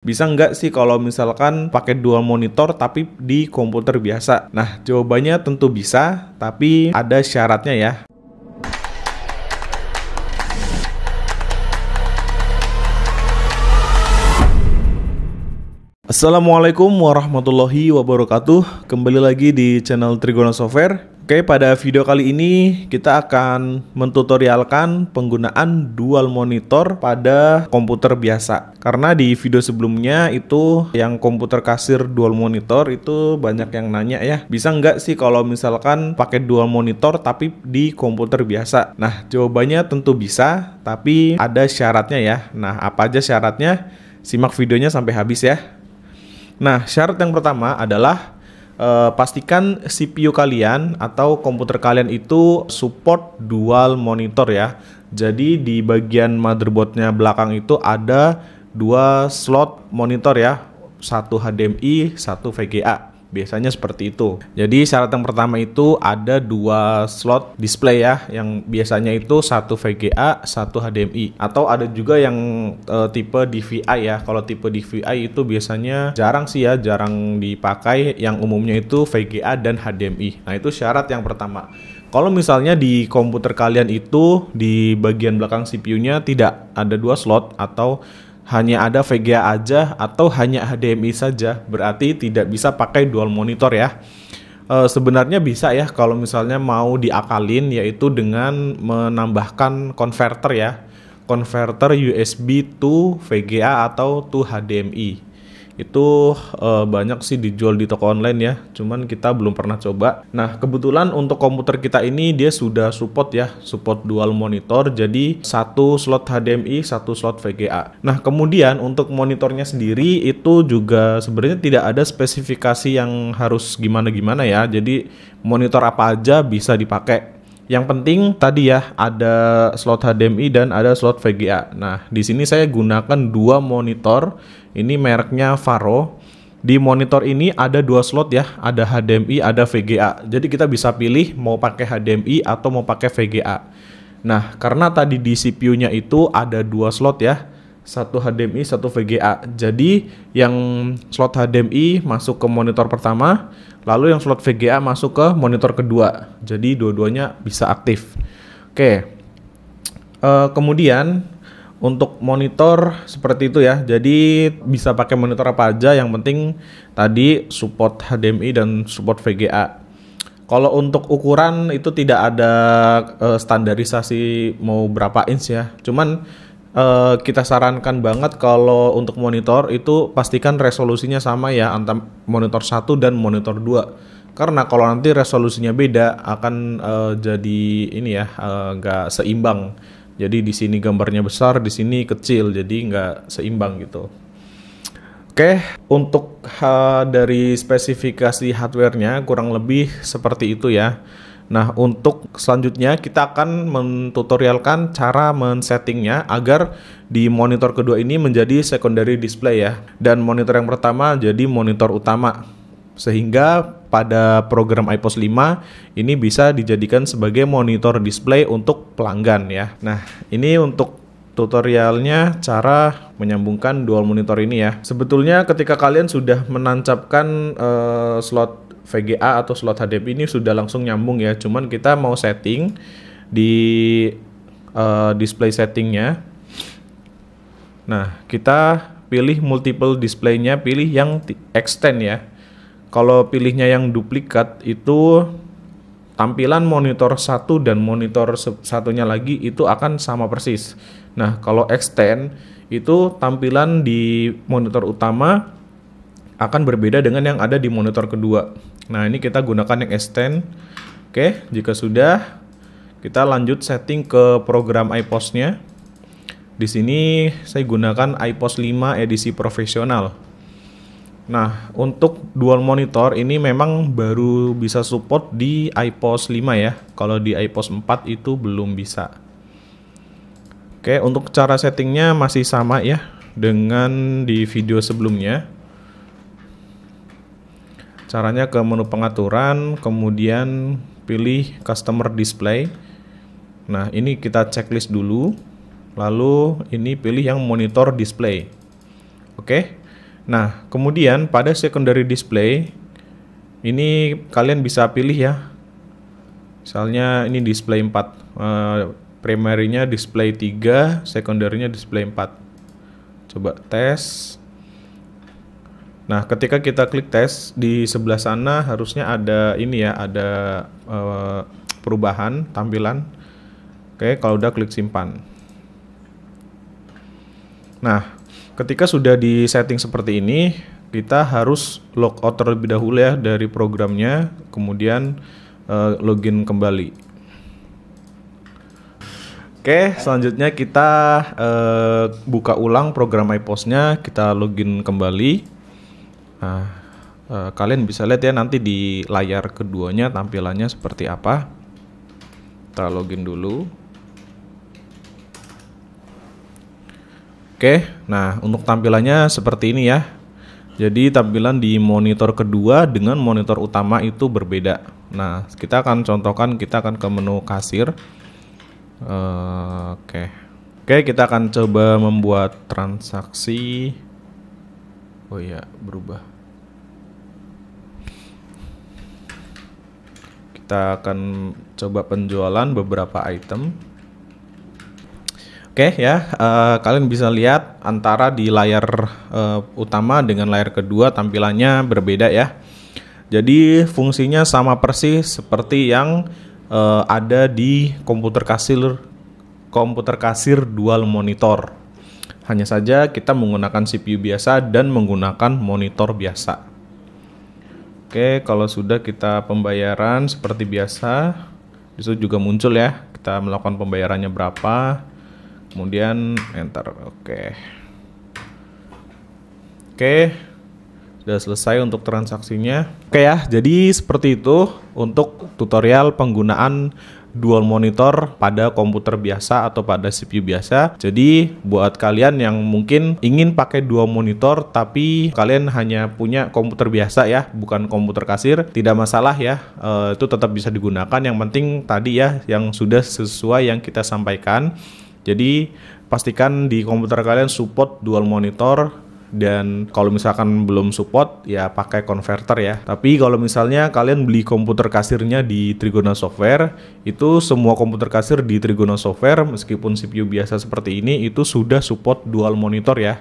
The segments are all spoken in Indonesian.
Bisa nggak sih kalau misalkan pakai dual monitor tapi di komputer biasa? Nah, jawabannya tentu bisa, tapi ada syaratnya ya. Assalamualaikum warahmatullahi wabarakatuh. Kembali lagi di channel Trigona Software. Oke, pada video kali ini kita akan mentutorialkan penggunaan dual monitor pada komputer biasa. Karena di video sebelumnya itu yang komputer kasir dual monitor itu banyak yang nanya ya, bisa nggak sih kalau misalkan pakai dual monitor tapi di komputer biasa? Nah, jawabannya tentu bisa, tapi ada syaratnya ya. Nah, apa aja syaratnya? Simak videonya sampai habis ya. Nah, syarat yang pertama adalah pastikan CPU kalian atau komputer kalian itu support dual monitor ya. Jadi di bagian motherboardnya belakang itu ada dua slot monitor ya, satu HDMI, satu VGA. Biasanya seperti itu. Jadi syarat yang pertama itu ada dua slot display ya, yang biasanya itu satu VGA, satu HDMI. Atau ada juga yang tipe DVI ya. Kalau tipe DVI itu biasanya jarang sih ya, jarang dipakai. Yang umumnya itu VGA dan HDMI. Nah, itu syarat yang pertama. Kalau misalnya di komputer kalian itu di bagian belakang CPU-nya tidak ada dua slot atau hanya ada VGA aja atau hanya HDMI saja, berarti tidak bisa pakai dual monitor ya. Sebenarnya bisa ya kalau misalnya mau diakalin, yaitu dengan menambahkan converter ya, converter USB to VGA atau to HDMI. Itu banyak sih dijual di toko online ya, cuman kita belum pernah coba. Nah, kebetulan untuk komputer kita ini dia sudah support ya, support dual monitor, jadi satu slot HDMI, satu slot VGA. Nah, kemudian untuk monitornya sendiri itu juga sebenarnya tidak ada spesifikasi yang harus gimana-gimana ya, jadi monitor apa aja bisa dipakai. Yang penting tadi ya ada slot HDMI dan ada slot VGA. Nah, di sini saya gunakan dua monitor. Ini mereknya Varo. Di monitor ini ada dua slot ya, ada HDMI, ada VGA. Jadi kita bisa pilih mau pakai HDMI atau mau pakai VGA. Nah, karena tadi di CPU-nya itu ada dua slot ya, satu HDMI, satu VGA. Jadi yang slot HDMI masuk ke monitor pertama, lalu yang slot VGA masuk ke monitor kedua. Jadi dua-duanya bisa aktif. Oke. Kemudian untuk monitor seperti itu ya. Jadi bisa pakai monitor apa aja, yang penting tadi support HDMI dan support VGA. Kalau untuk ukuran itu tidak ada standarisasi mau berapa inch ya. Cuman kita sarankan banget kalau untuk monitor itu pastikan resolusinya sama ya antara monitor 1 dan monitor 2. Karena kalau nanti resolusinya beda akan jadi ini ya, nggak seimbang. Jadi di sini gambarnya besar, di sini kecil, jadi nggak seimbang gitu. Oke, untuk dari spesifikasi hardware-nya kurang lebih seperti itu ya. Nah, untuk selanjutnya kita akan mentutorialkan cara men-settingnya agar di monitor kedua ini menjadi secondary display ya. Dan monitor yang pertama jadi monitor utama. Sehingga pada program iPOS 5 ini bisa dijadikan sebagai monitor display untuk pelanggan ya. Nah, ini untuk tutorialnya cara menyambungkan dual monitor ini ya. Sebetulnya ketika kalian sudah menancapkan slot VGA atau slot HDMI ini sudah langsung nyambung ya. Cuman kita mau setting di display settingnya. Nah, kita pilih multiple display-nya, pilih yang extend ya. Kalau pilihnya yang duplikat itu tampilan monitor satu dan monitor satunya lagi itu akan sama persis. Nah, kalau extend itu tampilan di monitor utama akan berbeda dengan yang ada di monitor kedua. Nah, ini kita gunakan yang extend. Oke, jika sudah, kita lanjut setting ke program iPOS-nya. Di sini saya gunakan iPOS 5 edisi profesional. Nah, untuk dual monitor ini memang baru bisa support di iPOS 5 ya. Kalau di iPOS 4 itu belum bisa. Oke, untuk cara settingnya masih sama ya dengan di video sebelumnya. Caranya ke menu pengaturan, kemudian pilih customer display. Nah, ini kita checklist dulu. Lalu ini pilih yang monitor display. Oke. Nah, kemudian pada secondary display ini kalian bisa pilih ya. Misalnya ini display 4, primary-nya display 3, secondary-nya display 4. Coba tes. Nah, ketika kita klik tes, di sebelah sana harusnya ada ini ya, ada perubahan tampilan. Oke, kalau udah klik simpan. Nah, ketika sudah di setting seperti ini, kita harus logout terlebih dahulu ya dari programnya, kemudian login kembali. Oke, selanjutnya kita buka ulang program iPOS-nya, kita login kembali. Nah, kalian bisa lihat ya nanti di layar keduanya tampilannya seperti apa. Kita login dulu. Oke, nah untuk tampilannya seperti ini ya. Jadi tampilan di monitor kedua dengan monitor utama itu berbeda. Nah, kita akan contohkan, kita akan ke menu kasir. Oke, kita akan coba membuat transaksi. Oh iya, berubah. Kita akan coba penjualan beberapa item. Oke ya, kalian bisa lihat antara di layar utama dengan layar kedua tampilannya berbeda ya. Jadi fungsinya sama persis seperti yang ada di komputer kasir dual monitor. Hanya saja kita menggunakan CPU biasa dan menggunakan monitor biasa. Oke, kalau sudah kita pembayaran seperti biasa, disitu juga muncul ya, kita melakukan pembayarannya berapa. Kemudian enter. Oke, sudah selesai untuk transaksinya. Oke ya, jadi seperti itu untuk tutorial penggunaan dual monitor pada komputer biasa atau pada CPU biasa. Jadi buat kalian yang mungkin ingin pakai dual monitor tapi kalian hanya punya komputer biasa ya, bukan komputer kasir, tidak masalah ya, itu tetap bisa digunakan. Yang penting tadi ya yang sudah sesuai yang kita sampaikan. Jadi pastikan di komputer kalian support dual monitor, dan kalau misalkan belum support ya pakai converter ya. Tapi kalau misalnya kalian beli komputer kasirnya di Trigona Software, itu semua komputer kasir di Trigona Software meskipun CPU biasa seperti ini itu sudah support dual monitor ya.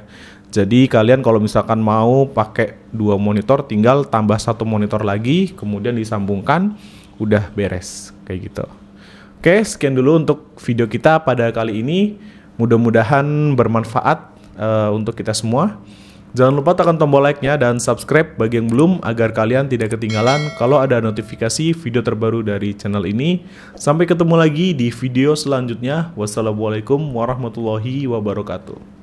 Jadi kalian kalau misalkan mau pakai dua monitor tinggal tambah satu monitor lagi kemudian disambungkan, udah beres kayak gitu. Oke, sekian dulu untuk video kita pada kali ini. Mudah-mudahan bermanfaat untuk kita semua. Jangan lupa tekan tombol like-nya dan subscribe bagi yang belum agar kalian tidak ketinggalan kalau ada notifikasi video terbaru dari channel ini. Sampai ketemu lagi di video selanjutnya. Wassalamualaikum warahmatullahi wabarakatuh.